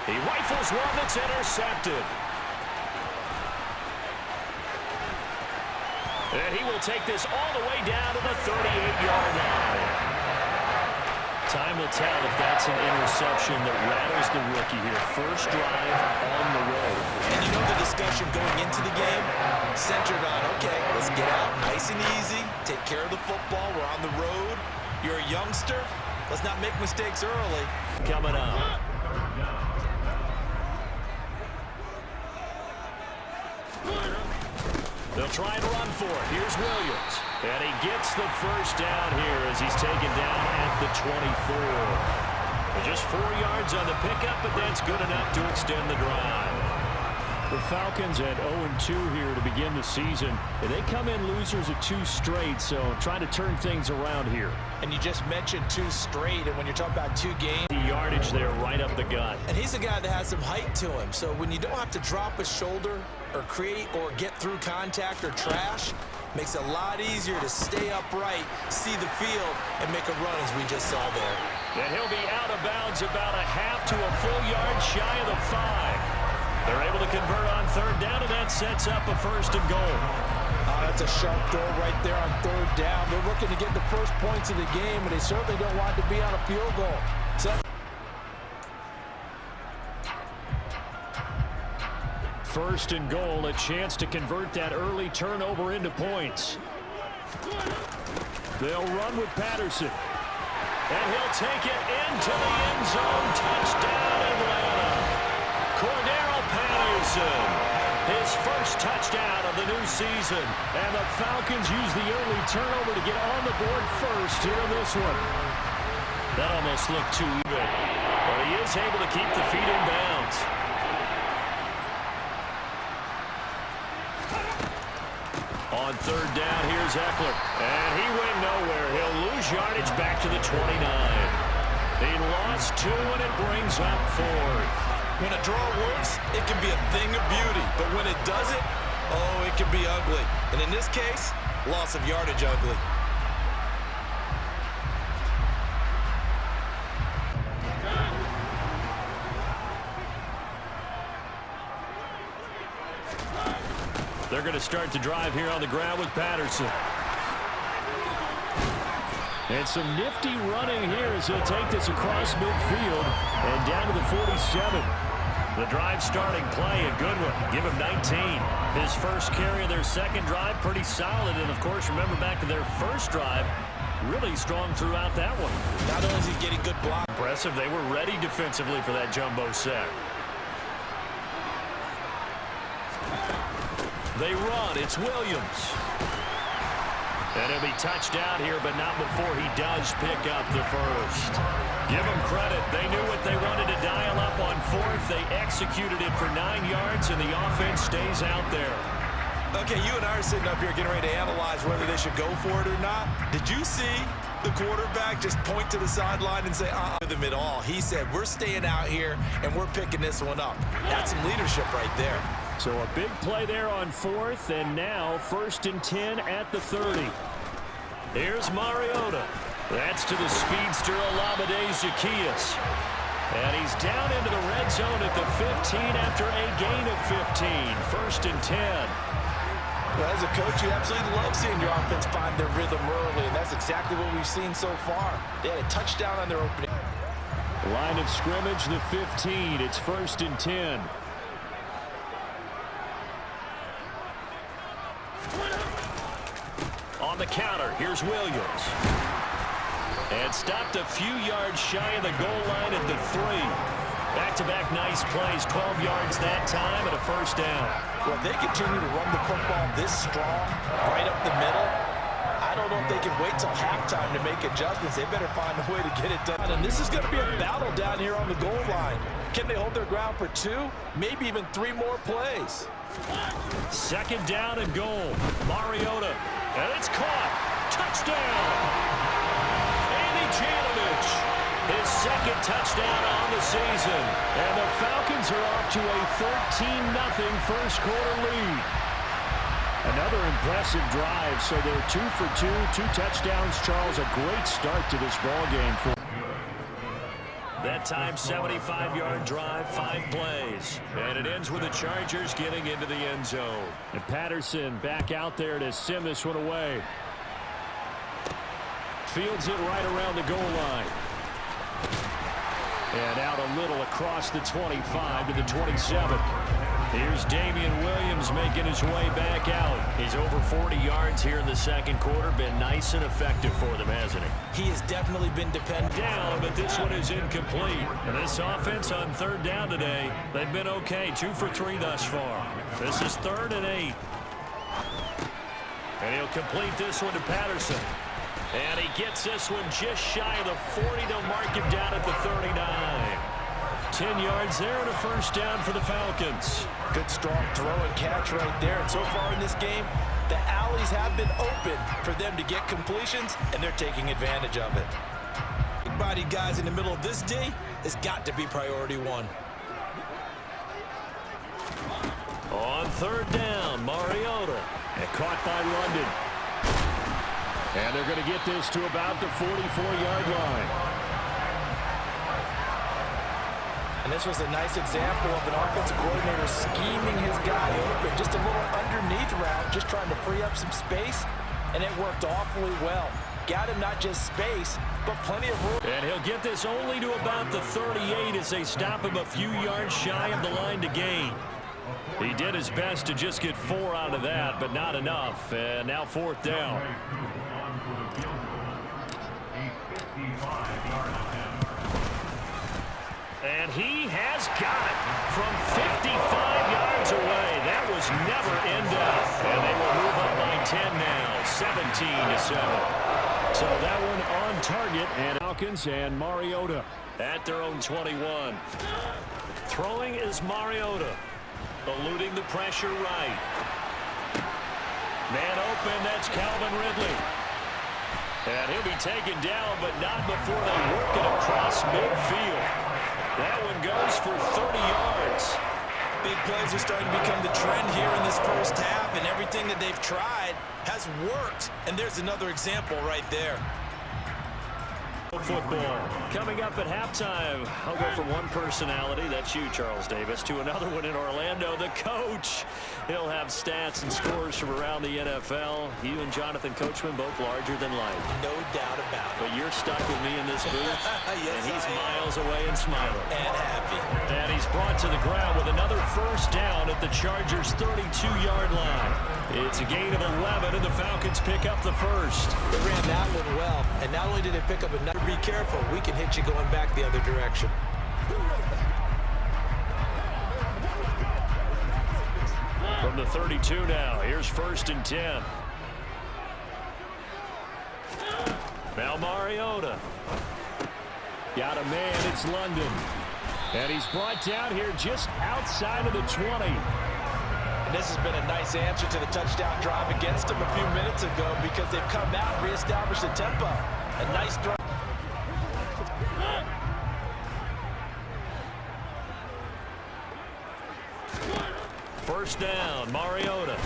He rifles one that's intercepted. And he will take this all the way down to the 38-yard line. Time will tell if that's an interception that rattles the rookie here. First drive on the road. And you know the discussion going into the game? Centered on, okay, let's get out nice and easy, take care of the football, we're on the road. You're a youngster, let's not make mistakes early. Coming up. They'll try and run for it. Here's Williams. And he gets the first down here as he's taken down at the 24. Just 4 yards on the pickup, but that's good enough to extend the drive. The Falcons at 0-2 here to begin the season. They come in losers of 2 straight, so trying to turn things around here. And you just mentioned 2 straight, and when you're talking about 2 games. The yardage there right up the gut. And he's a guy that has some height to him, so when you don't have to drop a shoulder or create or get through contact or trash, makes it a lot easier to stay upright, see the field, and make a run as we just saw there. And he'll be out of bounds about a half to a full yard shy of the 5. They're able to convert on 3rd down, and that sets up a 1st and goal. That's a sharp throw right there on 3rd down. They're looking to get the first points of the game, and they certainly don't want to be on a field goal. So 1st and goal, a chance to convert that early turnover into points. They'll run with Patterson. And he'll take it into the end zone. Touchdown, Atlanta. Cordero Patterson, his first touchdown of the new season. And the Falcons use the early turnover to get on the board first here in this one. That almost looked too even. But he is able to keep the feet in bounds. On 3rd down, here's Eckler. And he went nowhere. He'll lose yardage back to the 29. He lost 2, and it brings up 4th. When a draw works, it can be a thing of beauty. But when it doesn't, oh, it can be ugly. And in this case, loss of yardage ugly. They're going to start the drive here on the ground with Patterson. And some nifty running here as he'll take this across midfield and down to the 47. The drive starting play, a good one. Give him 19. His first carry of their 2nd drive, pretty solid. And, of course, remember back to their 1st drive, really strong throughout that one. Not only is he getting good block. Impressive. They were ready defensively for that jumbo sack. They run. It's Williams. And he'll be touched down here, but not before he does pick up the first. Give them credit. They knew what they wanted to dial up on 4th. They executed it for 9 yards, and the offense stays out there. Okay, you and I are sitting up here getting ready to analyze whether they should go for it or not. Did you see the quarterback just point to the sideline and say, with him at all? He said, we're staying out here, and we're picking this one up. That's some leadership right there. So a big play there on 4th, and now 1st and 10 at the 30. Here's Mariota. That's to the speedster Olamide Zaccheaus. And he's down into the red zone at the 15 after a gain of 15. 1st and 10. Well, as a coach, you absolutely love seeing your offense find their rhythm early, and that's exactly what we've seen so far. They had a touchdown on their opening. Line of scrimmage, the 15. It's 1st and 10. On the counter, here's Williams. And stopped a few yards shy of the goal line at the 3. Back-to-back nice plays, 12 yards that time and a 1st down. Well, if they continue to run the football this strong, right up the middle, I don't know if they can wait till halftime to make adjustments. They better find a way to get it done. And this is going to be a battle down here on the goal line. Can they hold their ground for 2, maybe even 3 more plays? 2nd down and goal. Mariota. And it's caught. Touchdown. Andy Janovich. His 2nd touchdown on the season. And the Falcons are off to a 13-0 first quarter lead. Another impressive drive. So they're 2 for 2, 2 touchdowns. Charles, a great start to this ball game for. That halftime 75-yard drive, 5 plays. And it ends with the Chargers getting into the end zone. And Patterson back out there to send this one away. Fields it right around the goal line. And out a little across the 25 to the 27. Here's Damian Williams making his way back out. He's over 40 yards here in the second quarter. Been nice and effective for them, hasn't he? He has definitely been dependent. Down, but this one is incomplete. And this offense on third down today, they've been okay. 2 for 3 thus far. This is 3rd and 8. And he'll complete this one to Patterson. And he gets this one just shy of the 40. They'll mark him down at the 39. 10 yards there and a first down for the Falcons. Good strong throw and catch right there. And so far in this game, the alleys have been open for them to get completions, and they're taking advantage of it. Big-bodied guys in the middle of this D has got to be priority 1. On third down, Mariota. And caught by London. And they're going to get this to about the 44-yard line. And this was a nice example of an offensive coordinator scheming his guy open. Just a little underneath route, just trying to free up some space, and it worked awfully well. Got him not just space, but plenty of room. And he'll get this only to about the 38 as they stop him a few yards shy of the line to gain. He did his best to just get 4 out of that, but not enough. And now 4th down. And he has got it from 55 yards away. That was never in doubt. And they will move up by 10 now, 17-7. So that one on target. And Falcons and Mariota at their own 21. Throwing is Mariota. Eluding the pressure right. Man open, that's Calvin Ridley. And he'll be taken down, but not before they work it across midfield. That one goes for 30 yards. Big plays are starting to become the trend here in this first half, and everything that they've tried has worked. And there's another example right there. Football coming up at halftime. I'll go from one personality, that's you, Charles Davis, to another one in Orlando, the coach. He'll have stats and scores from around the NFL. You and Jonathan Coachman both larger than life. No doubt about it. But you're stuck with me in this booth. Yes, and he's miles away and smiling. And happy. And he's brought to the ground with another first down at the Chargers' 32-yard line. It's a gain of 11, and the Falcons pick up the first. They ran that one well, and not only did they pick up another, be careful, we can hit you going back the other direction. From the 32 now, here's 1st and 10. Now Mariota. Got a man, it's London. And he's brought down here just outside of the 20. And this has been a nice answer to the touchdown drive against them a few minutes ago because they've come out and reestablished the tempo. A nice throw. First down, Mariota.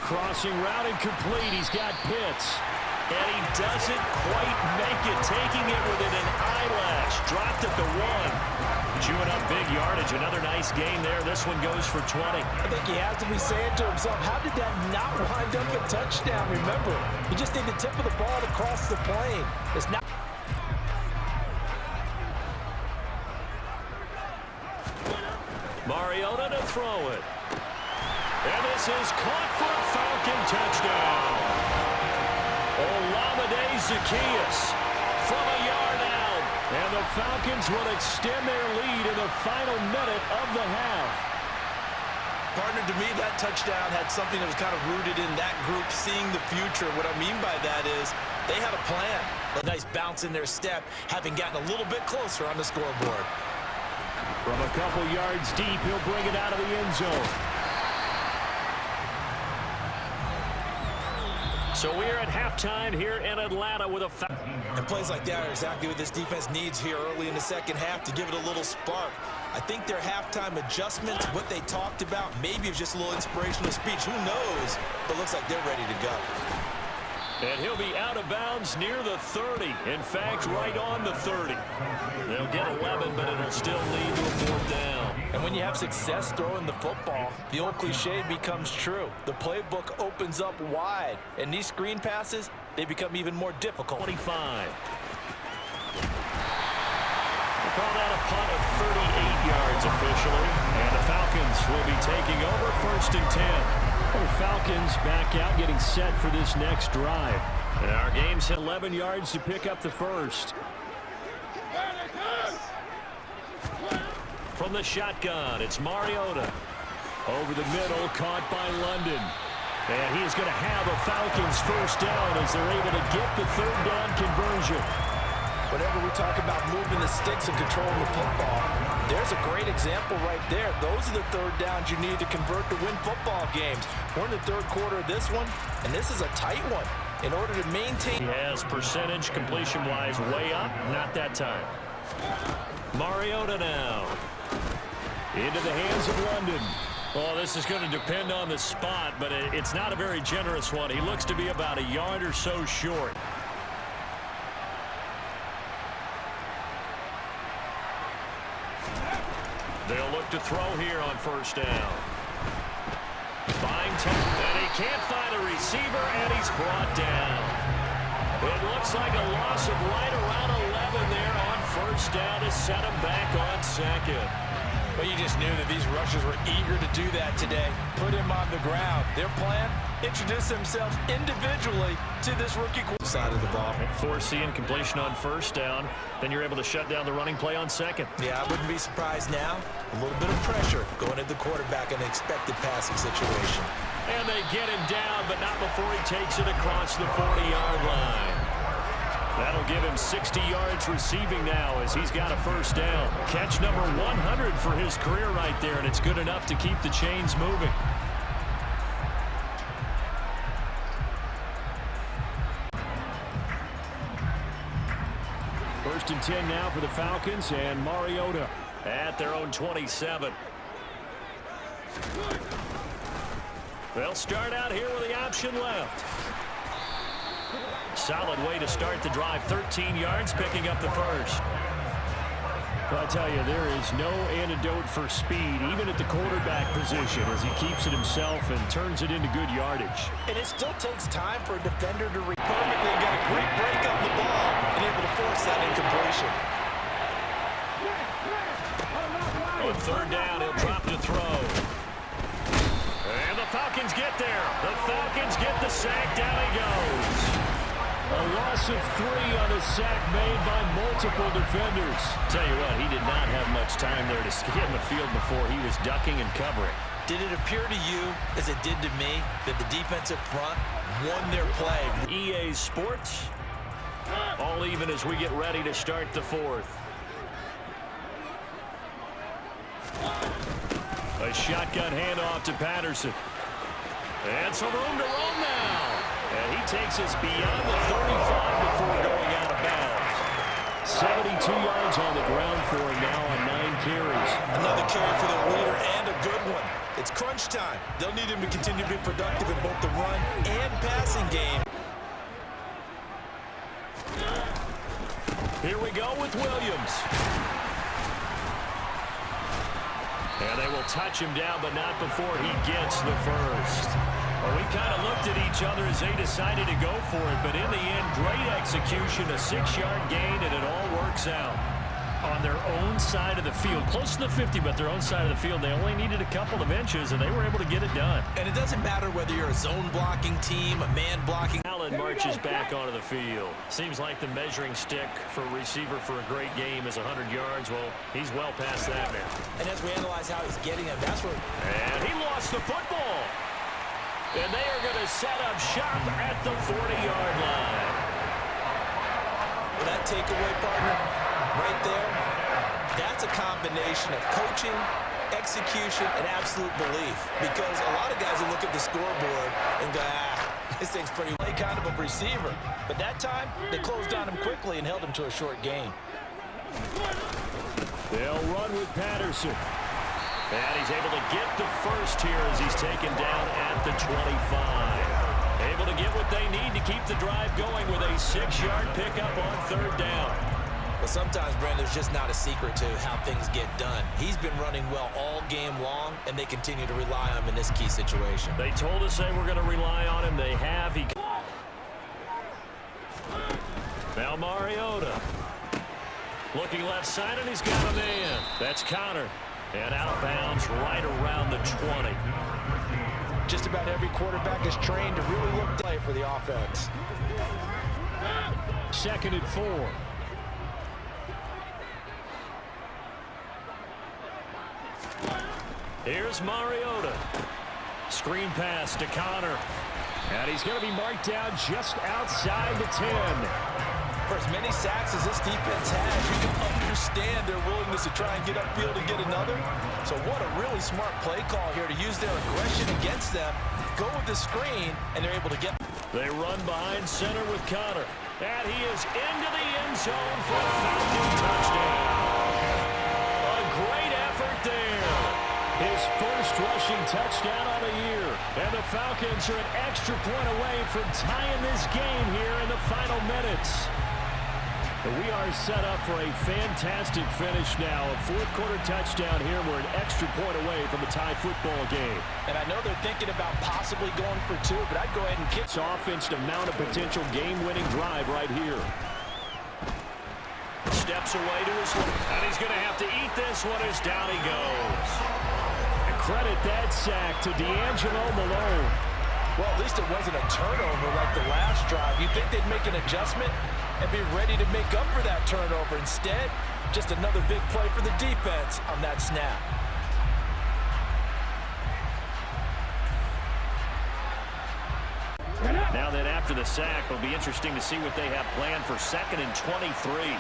Crossing route incomplete. He's got Pitts. And he doesn't quite make it, taking it within an eyelash. Dropped at the 1. Chewing up big yardage. Another nice gain there. This one goes for 20. I think he has to be saying to himself, how did that not wind up a touchdown? Remember, you just need the tip of the ball to cross the plane. It's not. Mariota to throw it. And this is caught for a Falcon touchdown. Olamide Zaccheaus from a yard out. And the Falcons will extend their lead in the final minute of the half. Partner, to me, that touchdown had something that was kind of rooted in that group seeing the future. What I mean by that is they had a plan. A nice bounce in their step, having gotten a little bit closer on the scoreboard. From a couple yards deep, he'll bring it out of the end zone. So we're at halftime here in Atlanta with a foul. And plays like that are exactly what this defense needs here early in the second half to give it a little spark. I think their halftime adjustments, what they talked about, maybe it's just a little inspirational speech. Who knows? But it looks like they're ready to go. And he'll be out of bounds near the 30. In fact, right on the 30. They'll get 11, but it'll still lead to a 4th down. And when you have success throwing the football, the old cliche becomes true. The playbook opens up wide, and these screen passes, they become even more difficult. 25. We'll call that a punt of 38 yards officially. And the Falcons will be taking over 1st and 10. The Falcons back out, getting set for this next drive. And our game's hit 11 yards to pick up the first. From the shotgun, it's Mariota. Over the middle, caught by London. And he's going to have a Falcons 1st down as they're able to get the 3rd down conversion. Whenever we talk about moving the sticks and controlling the football, there's a great example right there. Those are the 3rd downs you need to convert to win football games. We're in the 3rd quarter of this one, and this is a tight one. In order to maintain... He has percentage completion-wise way up. Not that time. Mariota now. Into the hands of London. Oh, this is going to depend on the spot, but it's not a very generous one. He looks to be about a yard or so short. They'll look to throw here on 1st down. Byington, and he can't find a receiver, and he's brought down. It looks like a loss of right around 11 there on 1st down to set him back on 2nd. But you just knew that these rushers were eager to do that today. Put him on the ground. Their plan, introduce themselves individually to this rookie side of the ball. Forcing completion on 1st down. Then you're able to shut down the running play on 2nd. Yeah, I wouldn't be surprised now. A little bit of pressure going at the quarterback in an expected passing situation. And they get him down, but not before he takes it across the 40-yard line. That'll give him 60 yards receiving now as he's got a 1st down. Catch number 100 for his career right there, and it's good enough to keep the chains moving. First and 10 now for the Falcons, and Mariota at their own 27. They'll start out here with the option left. Solid way to start the drive. 13 yards, picking up the first. Well, I tell you, there is no antidote for speed, even at the quarterback position, as he keeps it himself and turns it into good yardage. And it still takes time for a defender to perfectly get a great break on the ball and able to force that incompletion. On 3rd down, he'll drop to throw. And the Falcons get there. The Falcons get the sack. Down he goes. A loss of 3 on a sack made by multiple defenders. Tell you what, he did not have much time there to get in the field before he was ducking and covering. Did it appear to you, as it did to me, that the defensive front won their play? EA Sports, all even as we get ready to start the 4th. A shotgun handoff to Patterson. And some room to roam now. And he takes us beyond the 35 before going out of bounds. 72 yards on the ground for him now on 9 carries. Another carry for the leader and a good one. It's crunch time. They'll need him to continue to be productive in both the run and passing game. Here we go with Williams. And they will touch him down, but not before he gets the first. Well, we kind of looked at each other as they decided to go for it, but in the end, great execution, a 6-yard gain, and it all works out. On their own side of the field, close to the 50, but their own side of the field, they only needed a couple of inches, and they were able to get it done. And it doesn't matter whether you're a zone-blocking team, a man-blocking. Allen marches back onto the field. Seems like the measuring stick for a receiver for a great game is 100 yards. Well, he's well past that now. And as we analyze how he's getting him, that's where... And he lost the football. And they are going to set up shop at the 40-yard line. Well, that takeaway, partner, right there, that's a combination of coaching, execution, and absolute belief. Because a lot of guys will look at the scoreboard and go, this thing's pretty late, kind of a receiver. But that time, they closed on him quickly and held him to a short gain. They'll run with Patterson. And he's able to get the first here as he's taken down at the 25. They've able to get what they need to keep the drive going with a 6-yard pickup on 3rd down. But sometimes, Brandon, there's just not a secret to how things get done. He's been running well all game long, and they continue to rely on him in this key situation. They told us they were going to rely on him. They have. Now Mariota. Looking left side, and he's got a man. That's Connor. And out of bounds right around the 20. Just about every quarterback is trained to really look to play for the offense. 2nd and 4. Here's Mariota. Screen pass to Connor. And he's going to be marked down just outside the 10. For as many sacks as this defense has, you can understand their willingness to try and get upfield and get another. So what a really smart play call here to use their aggression against them. Go with the screen, and they're able to get. They run behind center with Connor. And he is into the end zone for a Falcon touchdown. A great effort there. His first rushing touchdown on the year. And the Falcons are an extra point away from tying this game here in the final minutes. We are set up for a fantastic finish now. A 4th-quarter touchdown here. We're an extra point away from a tie football game. And I know they're thinking about possibly going for 2, but I'd go ahead and kick. This offense to mount a potential game-winning drive right here. Steps away to his left. And he's going to have to eat this one as down he goes. And credit that sack to D'Angelo Malone. Well, at least it wasn't a turnover like the last drive. You'd think they'd make an adjustment and be ready to make up for that turnover. Instead, just another big play for the defense on that snap. Now that after the sack, it'll be interesting to see what they have planned for 2nd and 23.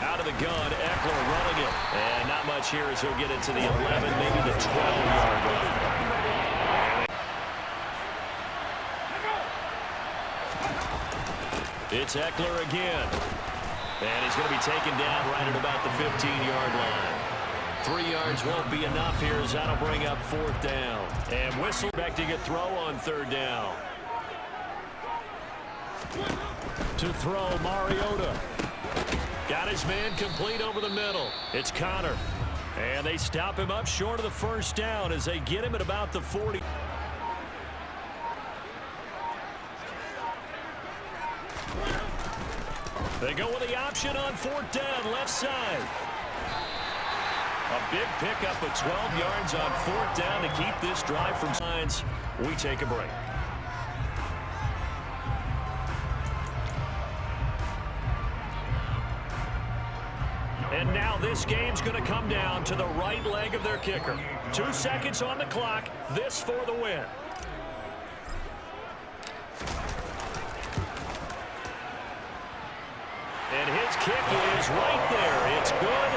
Out of the gun, Eckler running it. And not much here as he'll get it to the 11, maybe the 12-yard line. It's Eckler again. And he's going to be taken down right at about the 15-yard line. 3 yards won't be enough here as that'll bring up 4th down. And Whistle expecting a throw on 3rd down. To throw, Mariota. Got his man complete over the middle. It's Connor. And they stop him up short of the 1st down as they get him at about the 40. They go with the option on 4th down, left side. A big pickup of 12 yards on 4th down to keep this drive from signs. We take a break. And now this game's going to come down to the right leg of their kicker. 2 seconds on the clock. This for the win. And his kick is right there. It's good.